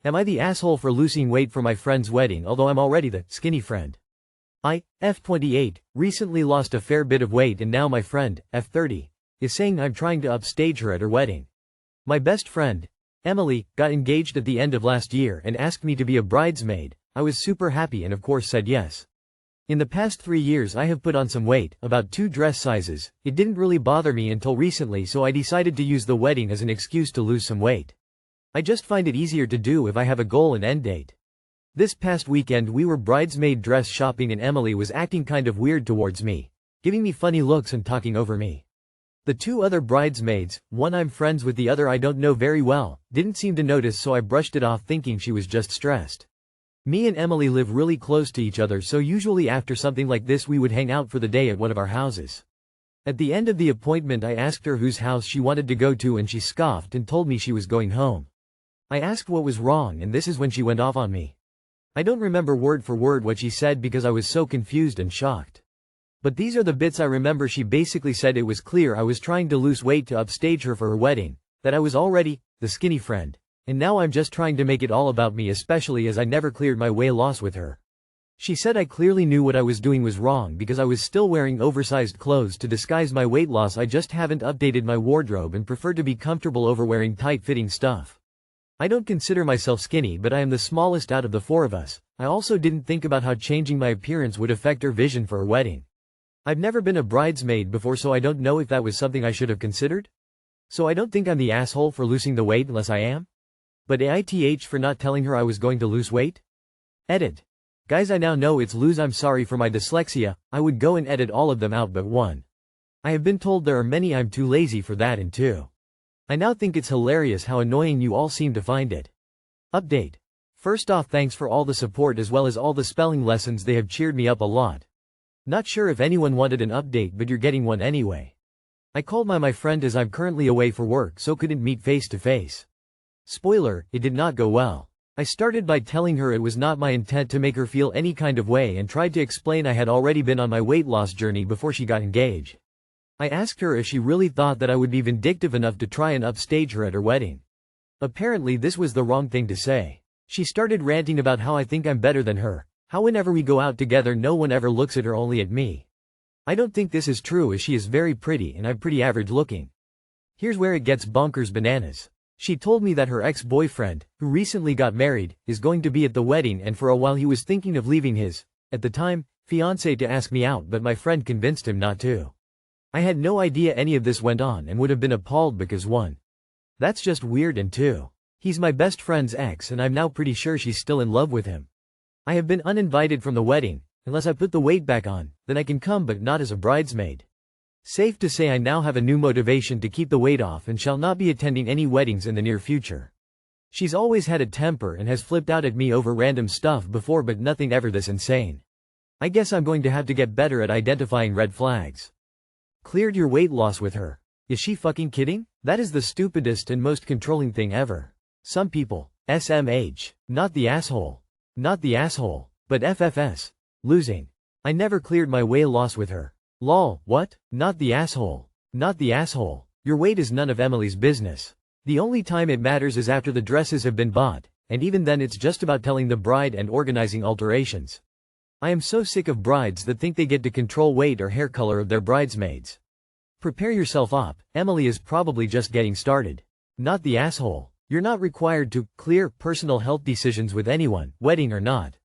Am I the asshole for losing weight for my friend's wedding although I'm already the skinny friend? I, F28, recently lost a fair bit of weight and now my friend, F30, is saying I'm trying to upstage her at her wedding. My best friend, Emily, got engaged at the end of last year and asked me to be a bridesmaid. I was super happy and of course said yes. In the past 3 years I have put on some weight, about 2 dress sizes. It didn't really bother me until recently, so I decided to use the wedding as an excuse to lose some weight. I just find it easier to do if I have a goal and end date. This past weekend we were bridesmaid dress shopping and Emily was acting kind of weird towards me, giving me funny looks and talking over me. The 2 other bridesmaids, one I'm friends with, the other I don't know very well, didn't seem to notice, so I brushed it off thinking she was just stressed. Me and Emily live really close to each other, so usually after something like this we would hang out for the day at one of our houses. At the end of the appointment I asked her whose house she wanted to go to and she scoffed and told me she was going home. I asked what was wrong and this is when she went off on me. I don't remember word for word what she said because I was so confused and shocked. But these are the bits I remember. She basically said it was clear I was trying to lose weight to upstage her for her wedding, that I was already the skinny friend, and now I'm just trying to make it all about me, especially as I never cleared my weight loss with her. She said I clearly knew what I was doing was wrong because I was still wearing oversized clothes to disguise my weight loss. I just haven't updated my wardrobe and prefer to be comfortable over wearing tight-fitting stuff. I don't consider myself skinny, but I am the smallest out of the 4 of us. I also didn't think about how changing my appearance would affect her vision for her wedding. I've never been a bridesmaid before, so I don't know if that was something I should have considered. So I don't think I'm the asshole for losing the weight unless I am. But AITH for not telling her I was going to lose weight? Edit. Guys, I now know it's lose. I'm sorry for my dyslexia. I would go and edit all of them out but one. I have been told there are many. I'm too lazy for that, and 2. I now think it's hilarious how annoying you all seem to find it. Update. First off, thanks for all the support as well as all the spelling lessons. They have cheered me up a lot. Not sure if anyone wanted an update, but you're getting one anyway. I called my friend as I'm currently away for work, so couldn't meet face to face. Spoiler, it did not go well. I started by telling her it was not my intent to make her feel any kind of way and tried to explain I had already been on my weight loss journey before she got engaged. I asked her if she really thought that I would be vindictive enough to try and upstage her at her wedding. Apparently this was the wrong thing to say. She started ranting about how I think I'm better than her, how whenever we go out together no one ever looks at her, only at me. I don't think this is true as she is very pretty and I'm pretty average looking. Here's where it gets bonkers bananas. She told me that her ex-boyfriend, who recently got married, is going to be at the wedding, and for a while he was thinking of leaving his, at the time, fiancé to ask me out, but my friend convinced him not to. I had no idea any of this went on and would have been appalled because 1. That's just weird, and 2. He's my best friend's ex and I'm now pretty sure she's still in love with him. I have been uninvited from the wedding. Unless I put the weight back on, then I can come, but not as a bridesmaid. Safe to say I now have a new motivation to keep the weight off and shall not be attending any weddings in the near future. She's always had a temper and has flipped out at me over random stuff before, but nothing ever this insane. I guess I'm going to have to get better at identifying red flags. Cleared your weight loss with her. Is she fucking kidding? That is the stupidest and most controlling thing ever. Some people, SMH, not the asshole. Not the asshole, but FFS. Losing. I never cleared my weight loss with her. Lol, what? Not the asshole. Not the asshole. Your weight is none of Emily's business. The only time it matters is after the dresses have been bought, and even then it's just about telling the bride and organizing alterations. I am so sick of brides that think they get to control weight or hair color of their bridesmaids. Prepare yourself up, Emily is probably just getting started. Not the asshole. You're not required to clear personal health decisions with anyone, wedding or not.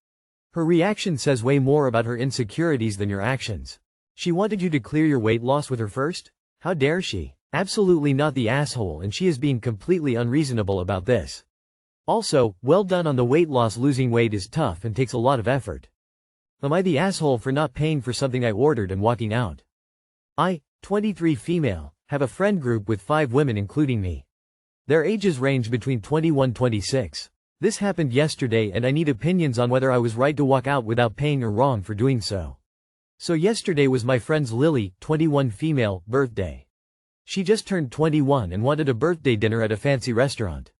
Her reaction says way more about her insecurities than your actions. She wanted you to clear your weight loss with her first? How dare she? Absolutely not the asshole, and she is being completely unreasonable about this. Also, well done on the weight loss. Losing weight is tough and takes a lot of effort. Am I the asshole for not paying for something I ordered and walking out? I, 23 female, have a friend group with 5 women including me. Their ages range between 21-26. This happened yesterday and I need opinions on whether I was right to walk out without paying or wrong for doing so. So yesterday was my friend's Lily, 21 female, birthday. She just turned 21 and wanted a birthday dinner at a fancy restaurant.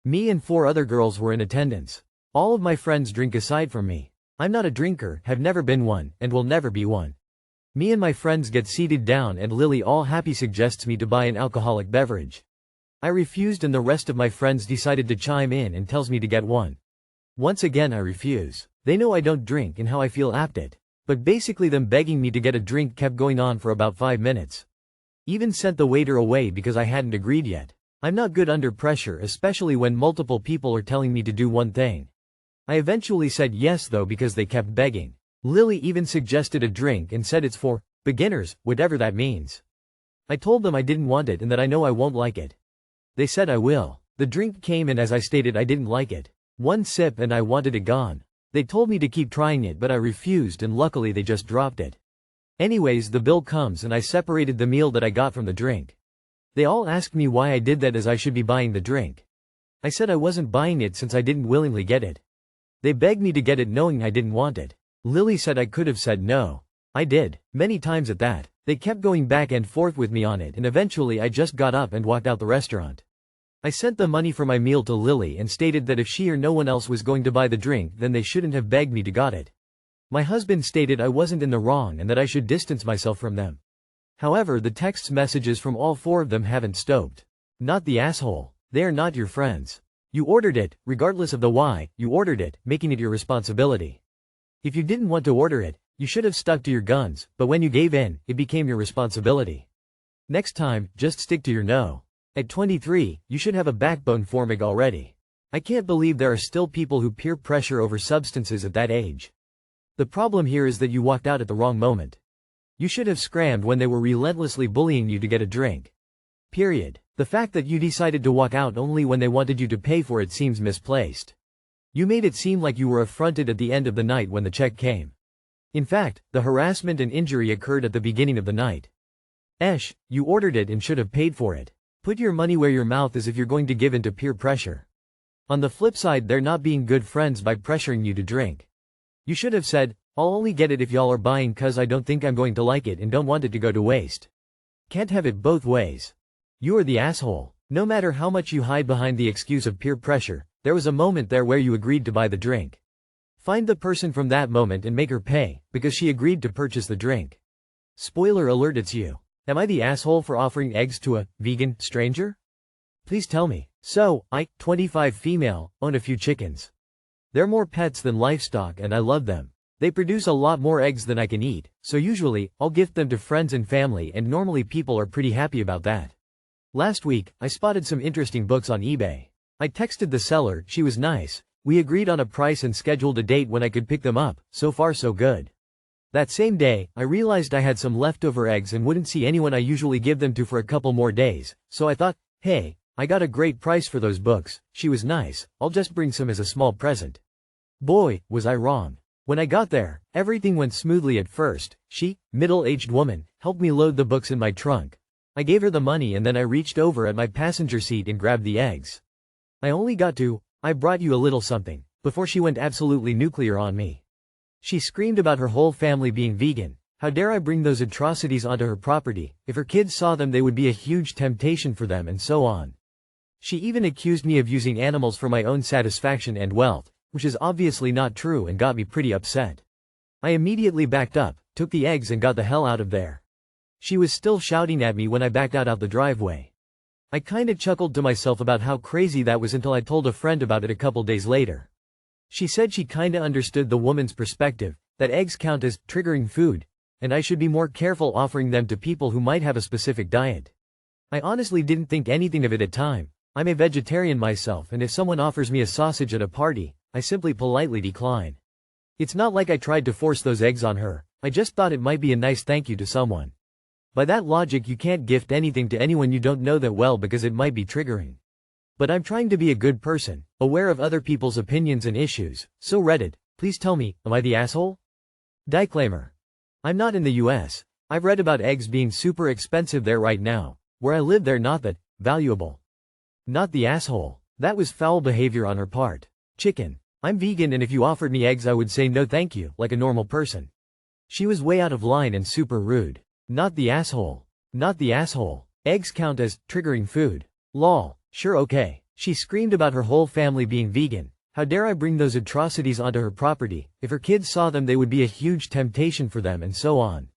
Me and 4 other girls were in attendance. All of my friends drink aside from me. I'm not a drinker, have never been one, and will never be one. Me and my friends get seated down and Lily, all happy, suggests me to buy an alcoholic beverage. I refused and the rest of my friends decided to chime in and tells me to get one. Once again I refuse. They know I don't drink and how I feel after it. But basically them begging me to get a drink kept going on for about 5 minutes. Even sent the waiter away because I hadn't agreed yet. I'm not good under pressure, especially when multiple people are telling me to do one thing. I eventually said yes though because they kept begging. Lily even suggested a drink and said it's for beginners, whatever that means. I told them I didn't want it and that I know I won't like it. They said I will. The drink came and as I stated I didn't like it. One sip and I wanted it gone. They told me to keep trying it but I refused and luckily they just dropped it. Anyways, the bill comes and I separated the meal that I got from the drink. They all asked me why I did that as I should be buying the drink. I said I wasn't buying it since I didn't willingly get it. They begged me to get it knowing I didn't want it. Lily said I could have said no. I did, many times at that. They kept going back and forth with me on it and eventually I just got up and walked out the restaurant. I sent the money for my meal to Lily and stated that if she or no one else was going to buy the drink then they shouldn't have begged me to got it. My husband stated I wasn't in the wrong and that I should distance myself from them. However, the text messages from all 4 of them haven't stopped. Not the asshole. They are not your friends. You ordered it, regardless of the why, you ordered it, making it your responsibility. If you didn't want to order it, you should have stuck to your guns, but when you gave in, it became your responsibility. Next time, just stick to your no. At 23, you should have a backbone forming already. I can't believe there are still people who peer pressure over substances at that age. The problem here is that you walked out at the wrong moment. You should have scrammed when they were relentlessly bullying you to get a drink. Period. The fact that you decided to walk out only when they wanted you to pay for it seems misplaced. You made it seem like you were affronted at the end of the night when the check came. In fact, the harassment and injury occurred at the beginning of the night. You ordered it and should have paid for it. Put your money where your mouth is if you're going to give in to peer pressure. On the flip side, they're not being good friends by pressuring you to drink. You should have said, I'll only get it if y'all are buying cause I don't think I'm going to like it and don't want it to go to waste. Can't have it both ways. You are the asshole. No matter how much you hide behind the excuse of peer pressure, there was a moment there where you agreed to buy the drink. Find the person from that moment and make her pay, because she agreed to purchase the drink. Spoiler alert, it's you. Am I the asshole for offering eggs to a vegan stranger? Please tell me. So, I, 25 female, own a few chickens. They're more pets than livestock and I love them. They produce a lot more eggs than I can eat, so usually, I'll gift them to friends and family and normally people are pretty happy about that. Last week, I spotted some interesting books on eBay. I texted the seller, she was nice. We agreed on a price and scheduled a date when I could pick them up, so far so good. That same day, I realized I had some leftover eggs and wouldn't see anyone I usually give them to for a couple more days, so I thought, hey, I got a great price for those books, she was nice, I'll just bring some as a small present. Boy, was I wrong. When I got there, everything went smoothly at first. She, middle-aged woman, helped me load the books in my trunk. I gave her the money and then I reached over at my passenger seat and grabbed the eggs. I only got to, I brought you a little something, before she went absolutely nuclear on me. She screamed about her whole family being vegan. How dare I bring those atrocities onto her property, if her kids saw them they would be a huge temptation for them and so on. She even accused me of using animals for my own satisfaction and wealth, which is obviously not true and got me pretty upset. I immediately backed up, took the eggs and got the hell out of there. She was still shouting at me when I backed out the driveway. I kinda chuckled to myself about how crazy that was until I told a friend about it a couple days later. She said she kinda understood the woman's perspective, that eggs count as triggering food, and I should be more careful offering them to people who might have a specific diet. I honestly didn't think anything of it at time. I'm a vegetarian myself and if someone offers me a sausage at a party, I simply politely decline. It's not like I tried to force those eggs on her, I just thought it might be a nice thank you to someone. By that logic you can't gift anything to anyone you don't know that well because it might be triggering. But I'm trying to be a good person, aware of other people's opinions and issues, so Reddit, please tell me, am I the asshole? Disclaimer. I'm not in the US. I've read about eggs being super expensive there right now. Where I live they're not that valuable. Not the asshole. That was foul behavior on her part. Chicken. I'm vegan and if you offered me eggs I would say no thank you, like a normal person. She was way out of line and super rude. Not the asshole. Not the asshole. Eggs count as triggering food. Lol. Sure okay. She screamed about her whole family being vegan. How dare I bring those atrocities onto her property, if her kids saw them they would be a huge temptation for them and so on.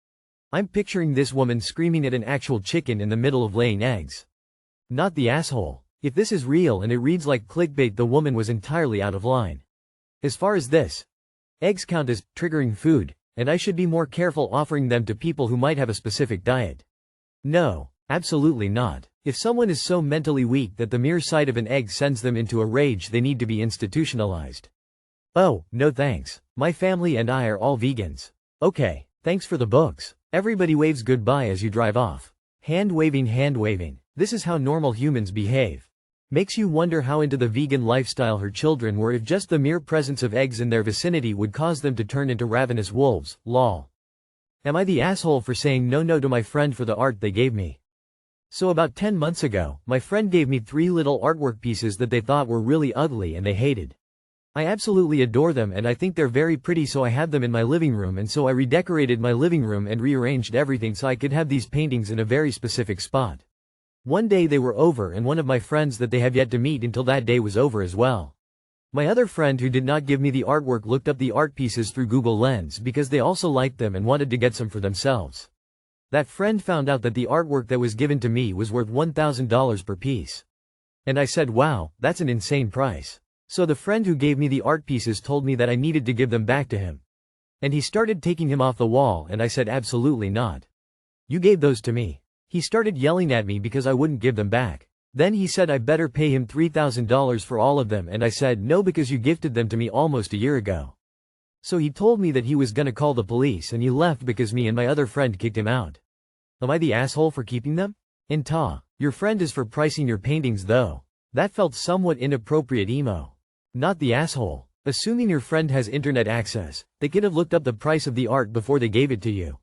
I'm picturing this woman screaming at an actual chicken in the middle of laying eggs. Not the asshole. If this is real and it reads like clickbait, the woman was entirely out of line. As far as this, eggs count as triggering food, and I should be more careful offering them to people who might have a specific diet. No, absolutely not. If someone is so mentally weak that the mere sight of an egg sends them into a rage, they need to be institutionalized. Oh, no thanks. My family and I are all vegans. Okay, thanks for the books. Everybody waves goodbye as you drive off. Hand waving, hand waving. This is how normal humans behave. Makes you wonder how into the vegan lifestyle her children were if just the mere presence of eggs in their vicinity would cause them to turn into ravenous wolves, lol. Am I the asshole for saying no to my friend for the art they gave me? So about 10 months ago, my friend gave me 3 little artwork pieces that they thought were really ugly and they hated. I absolutely adore them and I think they're very pretty, so I have them in my living room, and so I redecorated my living room and rearranged everything so I could have these paintings in a very specific spot. One day they were over and one of my friends that they have yet to meet until that day was over as well. My other friend who did not give me the artwork looked up the art pieces through Google Lens because they also liked them and wanted to get some for themselves. That friend found out that the artwork that was given to me was worth $1,000 per piece. And I said, wow, that's an insane price. So the friend who gave me the art pieces told me that I needed to give them back to him. And he started taking him off the wall, and I said absolutely not. You gave those to me. He started yelling at me because I wouldn't give them back. Then he said I better pay him $3,000 for all of them, and I said no because you gifted them to me almost a year ago. So he told me that he was gonna call the police and he left because me and my other friend kicked him out. Am I the asshole for keeping them? Your friend is for pricing your paintings though. That felt somewhat inappropriate emo. Not the asshole. Assuming your friend has internet access, they could have looked up the price of the art before they gave it to you.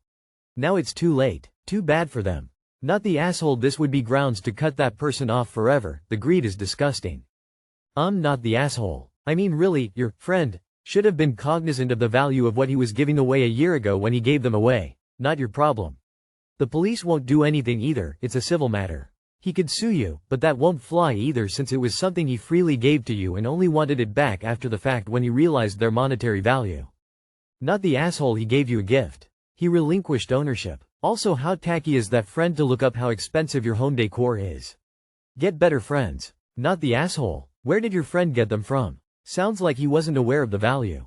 Now it's too late. Too bad for them. Not the asshole. This would be grounds to cut that person off forever. The greed is disgusting. Not the asshole. I mean really, your friend should have been cognizant of the value of what he was giving away a year ago when he gave them away. Not your problem. The police won't do anything either, it's a civil matter. He could sue you, but that won't fly either since it was something he freely gave to you and only wanted it back after the fact when he realized their monetary value. Not the asshole. He gave you a gift. He relinquished ownership. Also, how tacky is that friend to look up how expensive your home decor is? Get better friends. Not the asshole. Where did your friend get them from? Sounds like he wasn't aware of the value.